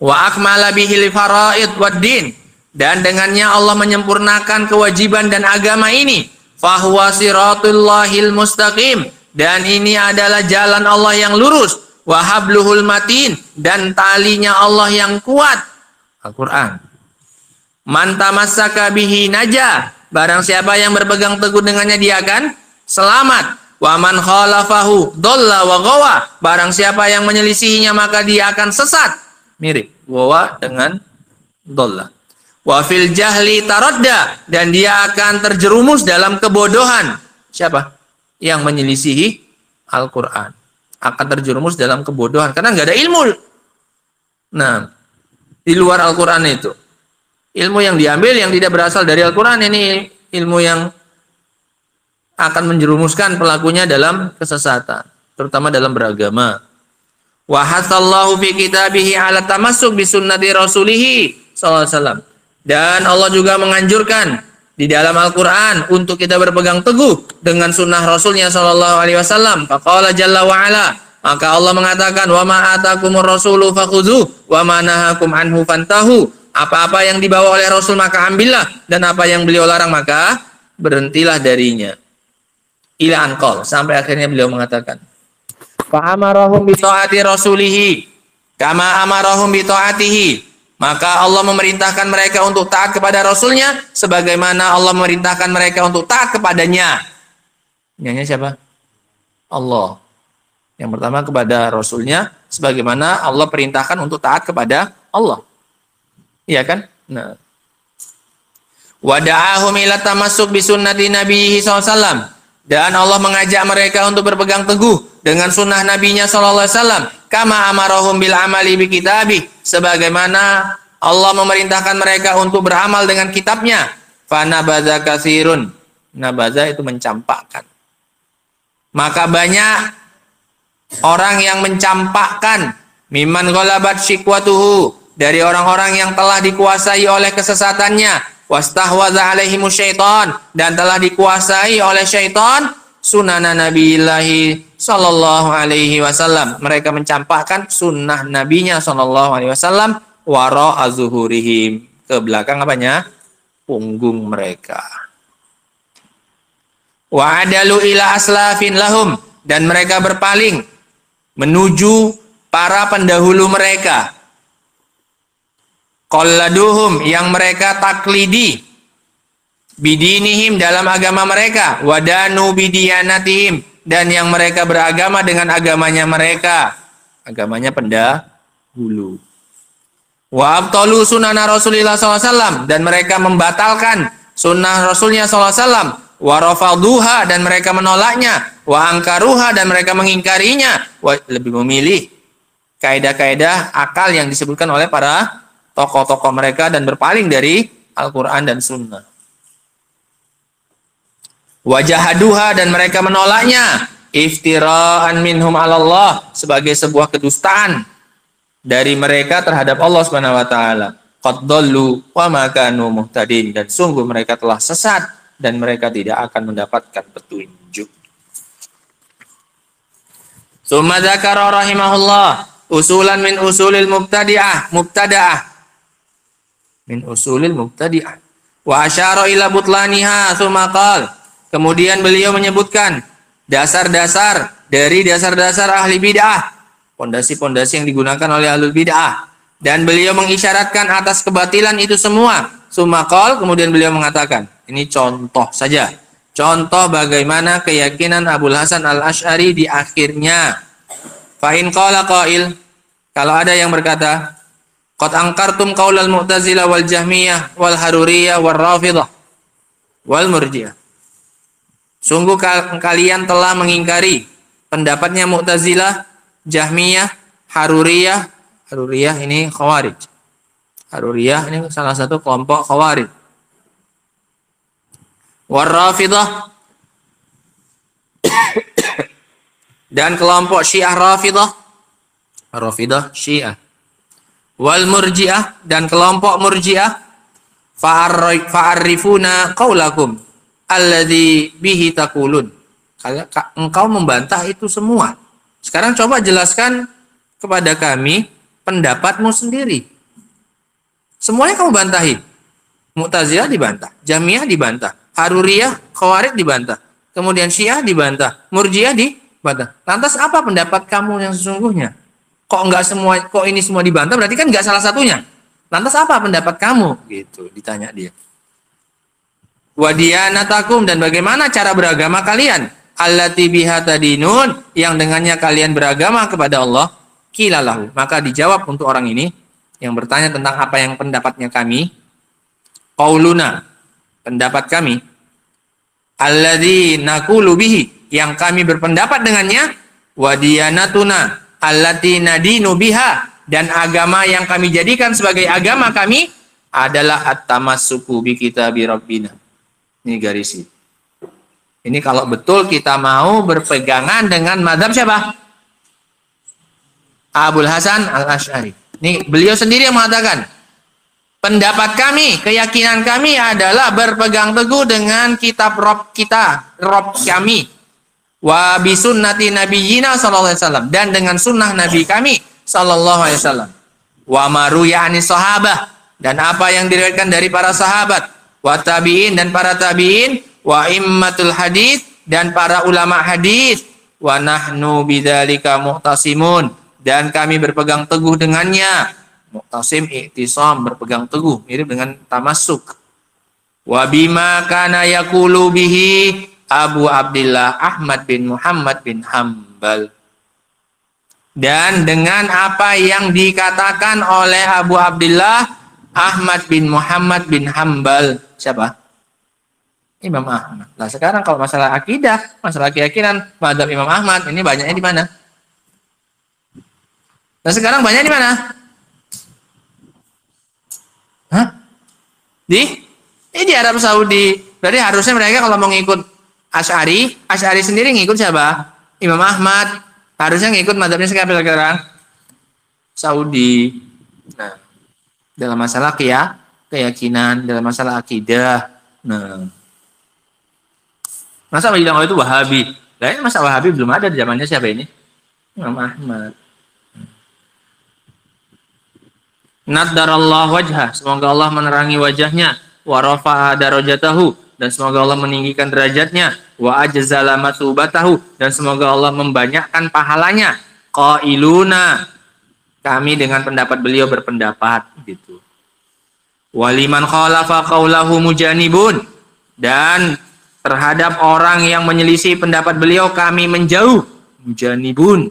Wa akmala bihil faraid wad din, dan dengannya Allah menyempurnakan kewajiban dan agama ini. Fahuwa siratullahil mustaqim, dan ini adalah jalan Allah yang lurus. Wa habluhul matin, dan talinya Allah yang kuat. Al-Quran. Man tamassaka bihi najah, barang siapa yang berpegang teguh dengannya dia akan selamat. Wa man khalafahu dhalla wa ghawa, barang siapa yang menyelisihinya maka dia akan sesat. Mirip ghawa dengan dhalla. Wa fil jahli taradda, dan dia akan terjerumus dalam kebodohan. Siapa? Yang menyelisihi Al-Quran. akan terjerumus dalam kebodohan karena nggak ada ilmu. Nah, di luar Al-Quran itu ilmu yang diambil yang tidak berasal dari Al-Quran, ini ilmu yang akan menjerumuskan pelakunya dalam kesesatan, terutama dalam beragama. Wa hasallahu fi kitabihi ala tamassuk bi sunnati rasulih sallallahu alaihi wasallam. Dan Allah juga menganjurkan di dalam Al-Quran untuk kita berpegang teguh dengan sunnah Rasulnya sallallahu alaihi wasallam. Faqala jalla wa ala, maka Allah mengatakan, wa ma atakumur rasulu fakhudhuh wa ma nahakum anhu fantahu. Apa-apa yang dibawa oleh Rasul maka ambillah, dan apa yang beliau larang maka berhentilah darinya. Ila anqal, sampai akhirnya beliau mengatakan, fa amarahum bi taati rasulih kama amarahum bi taatihi. Maka Allah memerintahkan mereka untuk taat kepada Rasulnya sebagaimana Allah memerintahkan mereka untuk taat kepadanya. Nyanyi siapa? Allah. Yang pertama kepada Rasulnya sebagaimana Allah perintahkan untuk taat kepada Allah. Iya kan? Nah. Wada'ahum ila tamassuk bi sunnati nabiyhi SAW. Dan Allah mengajak mereka untuk berpegang teguh dengan sunnah nabinya SAW. Kama amarahum bil amali bi kitabih. Sebagaimana Allah memerintahkan mereka untuk beramal dengan kitabnya. Fanabadha katsirun. Nabadha itu mencampakkan. Maka banyak orang yang mencampakkan. Mimman ghalabat syikwatuhu. Dari orang-orang yang telah dikuasai oleh kesesatannya. Wastahwadha alaihimu syaitan, dan telah dikuasai oleh syaitan sunana nabiyillahi sallallahu alaihi wasallam. Mereka mencampakkan sunnah nabinya sallallahu alaihi wasallam wara azuhurihim, ke belakang apanya? Punggung mereka. Wa adalu ila aslafin lahum, dan mereka berpaling menuju para pendahulu mereka. Qalladuhum, yang mereka taklidi bidinihim, dalam agama mereka. Wadanu bidiyanatihim, dan yang mereka beragama dengan agamanya mereka, agamanya pendahulu. Wa abtalu sunana Rasulillah SAW, dan mereka membatalkan sunnah Rasulnya SAW. Wa rafaduha, dan mereka menolaknya. Wa angkaruha, dan mereka mengingkarinya. Lebih memilih kaidah-kaidah akal yang disebutkan oleh para tokoh-tokoh mereka dan berpaling dari Al-Quran dan Sunnah. Wajahaduha, dan mereka menolaknya. Iftira'an minhum 'alallah, sebagai sebuah kedustaan dari mereka terhadap Allah Subhanahu wa taala. Qad dallu wa ma kanu muhtadin, dan sungguh mereka telah sesat dan mereka tidak akan mendapatkan petunjuk. Tsumma dzakara rahimahullah usulan min usulil mubtadi'ah min usulil mubtadi'ah wa asyara ila butlaniha tsumma qala. Kemudian beliau menyebutkan dasar-dasar dari dasar-dasar ahli bid'ah, pondasi-pondasi yang digunakan oleh ahlul bid'ah, dan beliau mengisyaratkan atas kebatilan itu semua. Tsumma qala, kemudian beliau mengatakan, ini contoh saja, contoh bagaimana keyakinan Abul Hasan Al-Asy'ari di akhirnya. Fa in qala qail, kalau ada yang berkata, qad angkartum qaulal Mu'tazilah wal Jahmiyah wal Haruriyah wal Rafidah wal Murji'ah. Sungguh kalian telah mengingkari pendapatnya Mu'tazilah, Jahmiyah, Haruriyah. Haruriyah ini Khawarij. Haruriyah ini salah satu kelompok Khawarij. Wal Rafidah, dan kelompok Syiah Rafidah. Rafidah Syiah. Wal Murji'ah, dan kelompok Murji'ah. Fa'arifuna qaulakum alladzi bihi taqulun. Engkau membantah itu semua. Sekarang coba jelaskan kepada kami pendapatmu sendiri. Semuanya kamu bantahi. Mu'tazilah dibantah, Jahmiyah dibantah, Haruriyah, Khawarij dibantah, kemudian Syiah dibantah, Murji'ah dibantah. Lantas apa pendapat kamu yang sesungguhnya? Kok enggak semua, kok ini semua dibantah, berarti kan enggak salah satunya. Lantas apa pendapat kamu? Gitu ditanya dia. Wadiyanatakum, dan bagaimana cara beragama kalian? Allati biha tadinun, yang dengannya kalian beragama kepada Allah. Kilalahu, maka dijawab untuk orang ini yang bertanya tentang apa yang pendapatnya kami. Qauluna, pendapat kami. Alladzi naqulu bihi, yang kami berpendapat dengannya. wa diyanatuna allati nadinu biha, dan agama yang kami jadikan sebagai agama kami adalah at-tamassuku bi kitabi rabbina. Ini garis. Ini kalau betul kita mau berpegangan dengan mazhab siapa? Abul Hasan Al-Asy'ari. Ini beliau sendiri yang mengatakan, pendapat kami, keyakinan kami adalah berpegang teguh dengan kitab Rabb kita, Rabb kami. Wa bi sunnati nabiyyina sallallahu alaihi wasallam, dan dengan sunnah nabi kami sallallahu alaihi wasallam. Wa maruya anis sahabah, dan apa yang diriwayatkan dari para sahabat, wa tabi'in, dan para tabi'in, wa immatul hadis, dan para ulama hadis, wa nahnu bidzalika mu'tasimun, dan kami berpegang teguh dengannya. Mu'tasim, i'tisam, berpegang teguh, mirip dengan tamassuk. Wa bima kana yaqulu bihi Abu Abdillah Ahmad bin Muhammad bin Hambal, dan dengan apa yang dikatakan oleh Abu Abdillah Ahmad bin Muhammad bin Hambal. Siapa? Imam Ahmad. Nah sekarang kalau masalah akidah, masalah keyakinan, mazhab Imam Ahmad ini banyaknya di mana? Nah sekarang banyak di mana? Hah? Di Arab Saudi. Berarti harusnya mereka kalau mau ngikut Asy'ari sendiri ngikut siapa? Imam Ahmad. Harusnya ngikut mazhabnya siapa sekarang? Saudi. Nah, dalam masalah keyakinan, dalam masalah akidah. Nah, masa bilang itu Wahabi? Lah, masa Wahabi belum ada di zamannya siapa ini? Imam Ahmad. Naddarallahu wajhah, semoga Allah menerangi wajahnya, wa rafa'a darajatahu, dan semoga Allah meninggikan derajatnya, wa ajzala matsubatahu, dan semoga Allah membanyakkan pahalanya. Qailuna, kami dengan pendapat beliau berpendapat gitu. Waliman khalafa qaulahu mujanibun, dan terhadap orang yang menyelisih pendapat beliau kami menjauh. Mujanibun,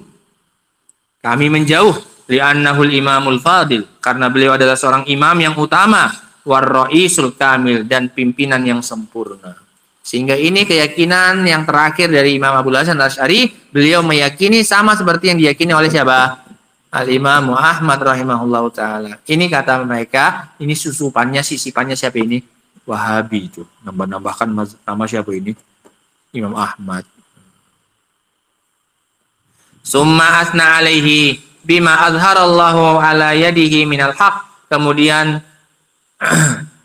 kami menjauh. Li'annahul imamul fadil, karena beliau adalah seorang imam yang utama, warra'isul kamil, dan pimpinan yang sempurna. Sehingga ini keyakinan yang terakhir dari Imam Abul Hasan Al-Asy'ari, beliau meyakini sama seperti yang diyakini oleh siapa? Al-Imam Ahmad rahimahullahu ta'ala. Ini kata mereka, ini susupannya, sisipannya siapa ini? Wahabi itu. Nambah-nambahkan nama siapa ini? Imam Ahmad. Summa asna alaihi bima azharallahu ala yadihi minal haq. Kemudian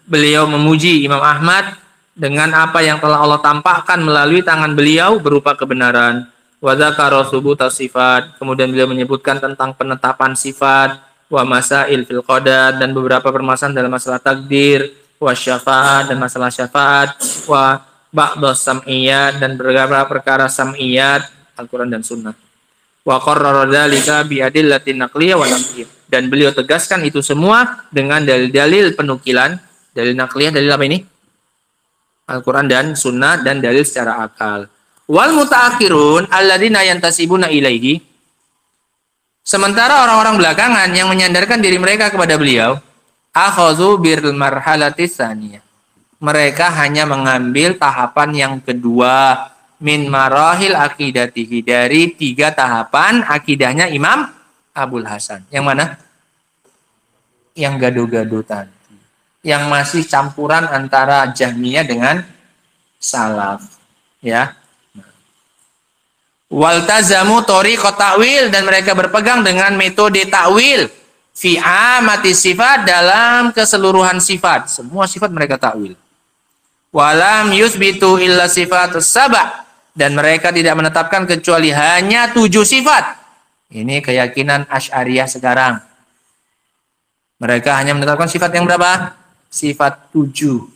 beliau memuji Imam Ahmad dengan apa yang telah Allah tampakkan melalui tangan beliau berupa kebenaran. Wa dzakara subuta sifat. Kemudian beliau menyebutkan tentang penetapan sifat, wa masail fil qadar, dan beberapa permasalahan dalam masalah takdir, wa syafaat, dan masalah syafaat, wa ba'dhas sam'iyat, dan beberapa perkara sam'iyat, Al-Qur'an dan Sunnah. Wa qarrara dzalika bi adillatin naqliyah wa naqliyah, dan beliau tegaskan itu semua dengan dalil-dalil penukilan, dalil naqliyah, dalil apa ini? Al-Qur'an dan Sunnah, dan dalil secara akal. Wal mutaakhirun alladzina yantasibuna ilaihi, sementara orang-orang belakangan yang menyandarkan diri mereka kepada beliau, akhadhu bil marhalati tsaniyah, mereka hanya mengambil tahapan yang kedua min marahil akidatihi, dari 3 tahapan akidahnya Imam Abul Hasan. Yang mana? Yang gado-gado tadi, yang masih campuran antara Jahmiyah dengan Salaf, ya. Waltazamu thoriqat ta'wil, dan mereka berpegang dengan metode ta'wil fi amati sifat, dalam keseluruhan sifat, semua sifat mereka ta'wil. Walam yusbitu illa sifatus sab', dan mereka tidak menetapkan kecuali hanya 7 sifat. Ini keyakinan Asy'ariyah sekarang. Mereka hanya menetapkan sifat yang berapa? Sifat 7.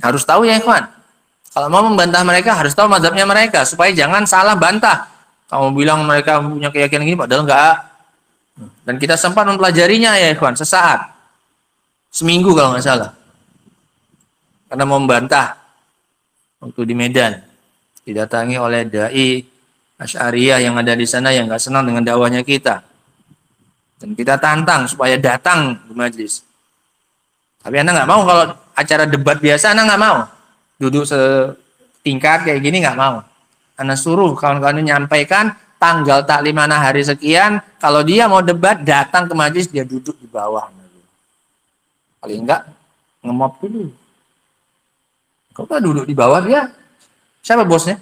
Harus tahu ya ikhwan. Kalau mau membantah mereka harus tahu mazhabnya mereka, supaya jangan salah bantah. Kamu bilang mereka punya keyakinan gini, padahal enggak. Dan kita sempat mempelajarinya ya ikhwan, sesaat. Seminggu kalau nggak salah. Karena mau membantah. Waktu di Medan, didatangi oleh dai Asy'ariyah yang ada di sana yang nggak senang dengan dakwahnya kita. Dan kita tantang supaya datang ke majelis. Tapi Anda nggak mau, kalau acara debat biasa Anda nggak mau. Duduk setingkat kayak gini nggak mau. Ana suruh kawan-kawan nyampaikan tanggal taklimana hari sekian, kalau dia mau debat datang ke majelis, dia duduk di bawah. Paling enggak ngemop dulu. Kalau duduk di bawah dia, siapa bosnya?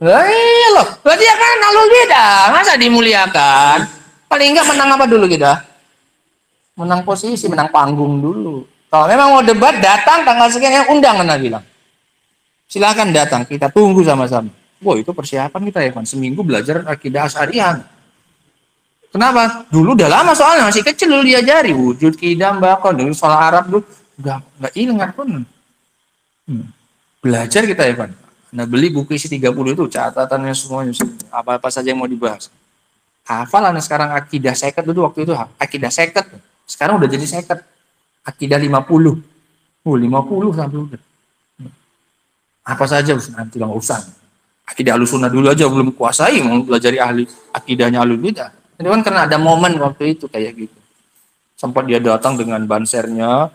Iya loh, dia kan alul bidah, masa dimuliakan? Paling enggak menang apa dulu kita? Menang posisi, menang panggung dulu. Kalau memang mau debat, datang tanggal sekian, yang undang Anda bilang. Silakan datang, kita tunggu sama-sama. Wah, itu persiapan kita ya, kan. Seminggu belajar akidah Asy'ariyah. Kenapa? Dulu udah lama soalnya, masih kecil dulu diajari. Wujud, kidam, bakon, dulu soal Arab dulu. Udah nggak ingat pun. Belajar kita ya, kan. Nah, beli buku isi 30 itu, catatannya semuanya, apa-apa saja yang mau dibahas. Hafal Anda sekarang akidah seket dulu waktu itu, akidah seket. Sekarang udah jadi seket. Akidah 50. 50 sampai udah. Apa saja nanti nggak usah. Akidah Ahlussunnah dulu aja belum kuasai, mau belajar ahli akidahnya Ahlul Bidah. Jadi kan karena ada momen waktu itu kayak gitu. Sempat dia datang dengan bansernya,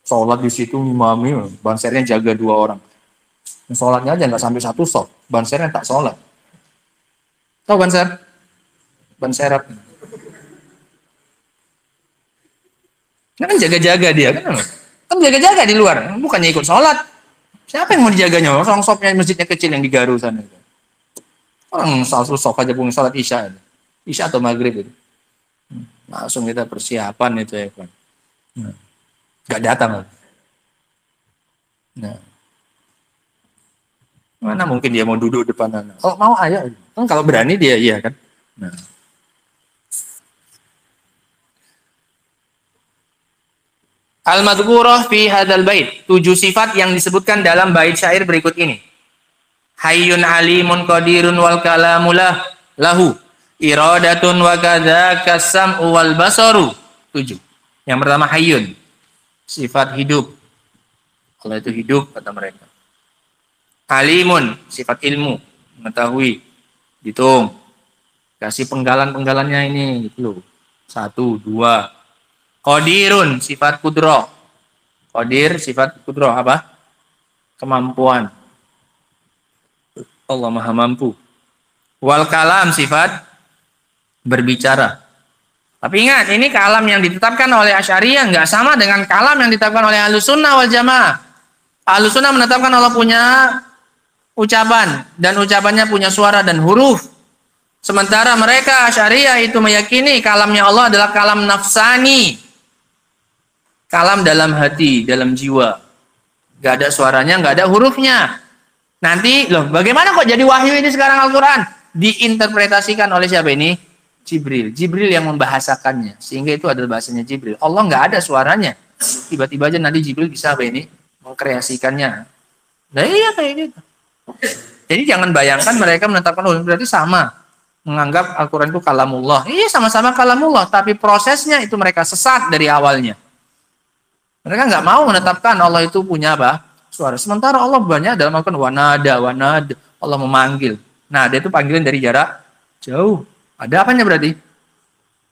sholat di situ imami, bansernya jaga 2 orang. Sholatnya aja nggak sampai 1 soft, bansernya tak sholat. Tahu banser? Banserap. Nah, kan jaga-jaga dia kan? Kan jaga-jaga di luar, bukannya ikut sholat. Siapa yang mau dijaganya? Orang sopnya masjidnya kecil yang di Garu sana. Orang 1 soft aja punya sholat Isya atau maghrib itu. Langsung kita persiapan itu ya kan. Nggak datang. Nah. Mana mungkin dia mau duduk depan anak. Kalau mau ayo. Kan kalau berani dia iya kan. Nah. Al-madhkurah fi hadzal bait. 7 sifat yang disebutkan dalam bait syair berikut ini. Hayyun alimun qadirun wal kalamu lahu. Iradatun wa kadzaka sam'u wal basaru. 7. Yang pertama hayyun. Sifat hidup. Allah itu hidup kata mereka. Alimun, sifat ilmu, mengetahui, hitung, kasih penggalan-penggalannya ini, gitu loh. 1, 2. Qadirun, sifat kudroh. Qadir, sifat kudroh, apa? Kemampuan. Allah maha mampu. Wal kalam, sifat berbicara. Tapi ingat, ini kalam yang ditetapkan oleh Asy'ariyah nggak sama dengan kalam yang ditetapkan oleh Ahlussunnah wal Jamaah. Ahlussunnah menetapkan Allah punya ucapan, dan ucapannya punya suara dan huruf. Sementara mereka Asy'ariyah itu meyakini kalamnya Allah adalah kalam nafsani. Kalam dalam hati, dalam jiwa. Gak ada suaranya, gak ada hurufnya. Nanti, loh bagaimana kok jadi wahyu ini sekarang Al-Quran? Diinterpretasikan oleh siapa ini? Jibril. Jibril yang membahasakannya. Sehingga itu adalah bahasanya Jibril. Allah gak ada suaranya. Tiba-tiba aja nanti Jibril bisa apa ini? Mengkreasikannya. Nah iya kayak gitu. Jadi jangan bayangkan mereka menetapkan berarti sama menganggap Al-Quran itu kalamullah. Iya sama-sama kalamullah, tapi prosesnya itu mereka sesat dari awalnya. Mereka nggak mau menetapkan Allah itu punya apa? Suara. Sementara Allah banyak dalam Al-Quran wanada. Allah memanggil. Nah, dia itu panggilan dari jarak jauh. Ada apanya berarti?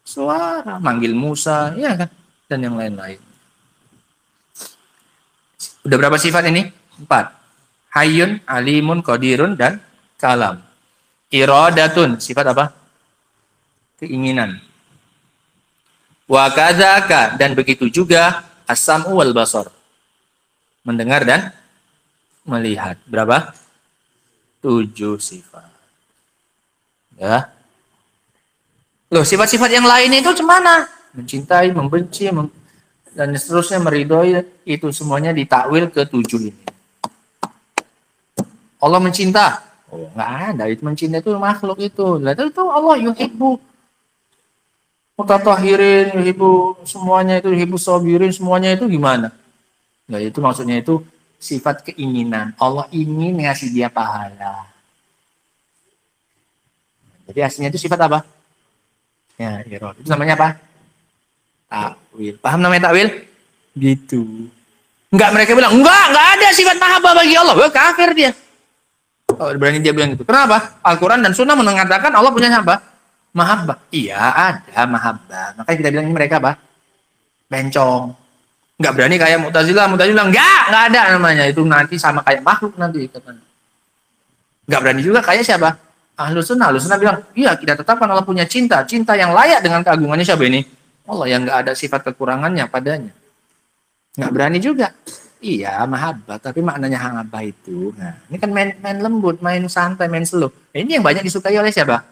Suara. Manggil Musa, ya kan? Dan yang lain-lain. Udah berapa sifat ini? 4. Hayyun, alimun, qadirun, dan kalam. Iradatun, sifat apa? Keinginan. Wa kadzaka, dan begitu juga as-sam'u wal basar. Mendengar dan melihat. Berapa? 7 sifat. Ya. Loh, sifat-sifat yang lain itu cemana? Mencintai, membenci, dan seterusnya meridhoi, itu semuanya ditakwil ke 7 ini. Allah mencinta. Oh, enggak ada. Itu mencinta itu makhluk itu. Lah itu Allah yuhibbu mutatahhirin, yuhibbu semuanya itu, yuhibbu sabirin, semuanya itu gimana? Nah, itu maksudnya itu sifat keinginan. Allah ingin ngasih dia pahala. Jadi aslinya itu sifat apa? Ya, irad. Itu namanya apa? Takwil. Paham namanya takwil? Gitu. Enggak, mereka bilang, enggak ada sifat mahabbah bagi Allah. Wah, kafir dia. Oh, berani dia bilang gitu. Kenapa? Al-Quran dan Sunnah mengatakan Allah punya apa? Mahabbah. Iya, ada mahabbah. Makanya kita bilang ini mereka apa? Bencong. Enggak berani kayak Mu'tazilah. Mu'tazilah bilang, enggak ada namanya. Itu nanti sama kayak makhluk nanti. Nggak berani juga kayak siapa? Ahlus sunnah bilang, iya kita tetapkan Allah punya cinta yang layak dengan keagungannya. Siapa ini? Allah yang nggak ada sifat kekurangannya padanya. Nggak berani juga. Iya, mahabbah, tapi maknanya hangabah itu. Nah, ini kan main lembut, main santai, main slow. Nah, ini yang banyak disukai oleh siapa?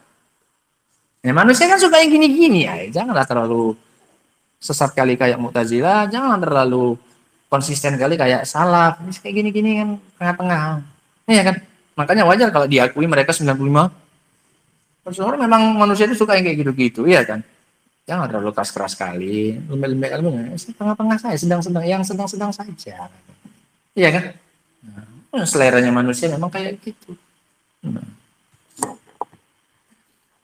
Ya, manusia kan suka yang gini-gini. Ya, janganlah terlalu sesat kali kayak Mu'tazilah, jangan terlalu konsisten kali kayak Salaf. Ini kayak gini-gini kan tengah-tengah. Iya kan? Makanya wajar kalau diakui mereka 95. Sebenarnya memang manusia itu suka yang kayak gitu-gitu, iya kan? Jangan terlalu keras sekali, lembek-lembek ilmunya, tengah-tengah saja, sedang-sedang saja. Iya kan? Nah, seleranya manusia memang kayak gitu.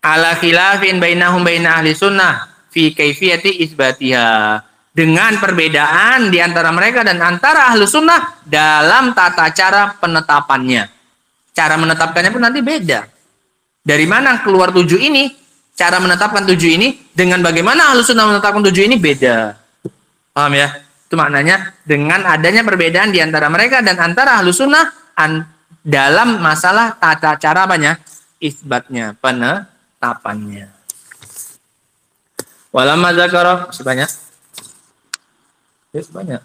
Ala khilafin bainahum baina ahli sunnah fi kaifiyati isbatiha. Dengan perbedaan di antara mereka dan antara ahli sunnah dalam tata cara penetapannya. Cara menetapkannya pun nanti beda. Dari mana keluar 7 ini? Cara menetapkan 7 ini dengan bagaimana Ahlus Sunnah menetapkan 7 ini beda. Paham ya? Itu maknanya dengan adanya perbedaan di antara mereka dan antara Ahlus Sunnah dalam masalah tata cara apanya? Isbatnya, penetapannya. Walamma dzakara sebanyak. Ya, sebanyak.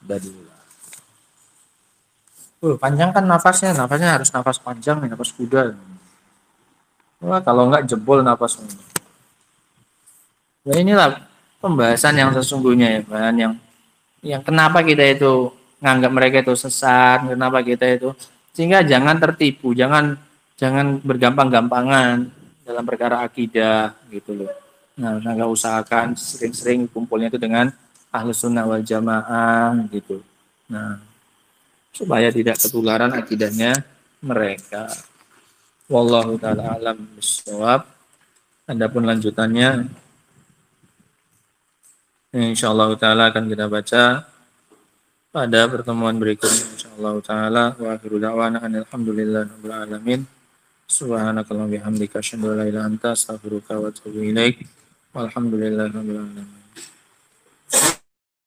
Dari panjangkan nafasnya harus nafas panjang, nafas kuda. Wah, kalau enggak jebol nafasnya. Nah, inilah pembahasan yang sesungguhnya ya, kan, yang kenapa kita itu nganggap mereka itu sesat, kenapa kita itu, sehingga jangan tertipu, jangan bergampang-gampangan dalam perkara akidah gitu loh. Nah, enggak usahakan sering-sering kumpulnya itu dengan Ahlus Sunnah wal Jamaah gitu. Nah, supaya tidak ketularan akidahnya mereka. Wallahu taala alam bissawab. Adapun lanjutannya insyaallah taala akan kita baca pada pertemuan berikutnya insyaallah taala. Wa akhiru da'wana alhamdulillahirabbil alamin. Subhanakallahumma bihamdika asyhadu an la ilaha illa anta astaghfiruka wa atubu ilaik. Walhamdulillahirabbil alamin.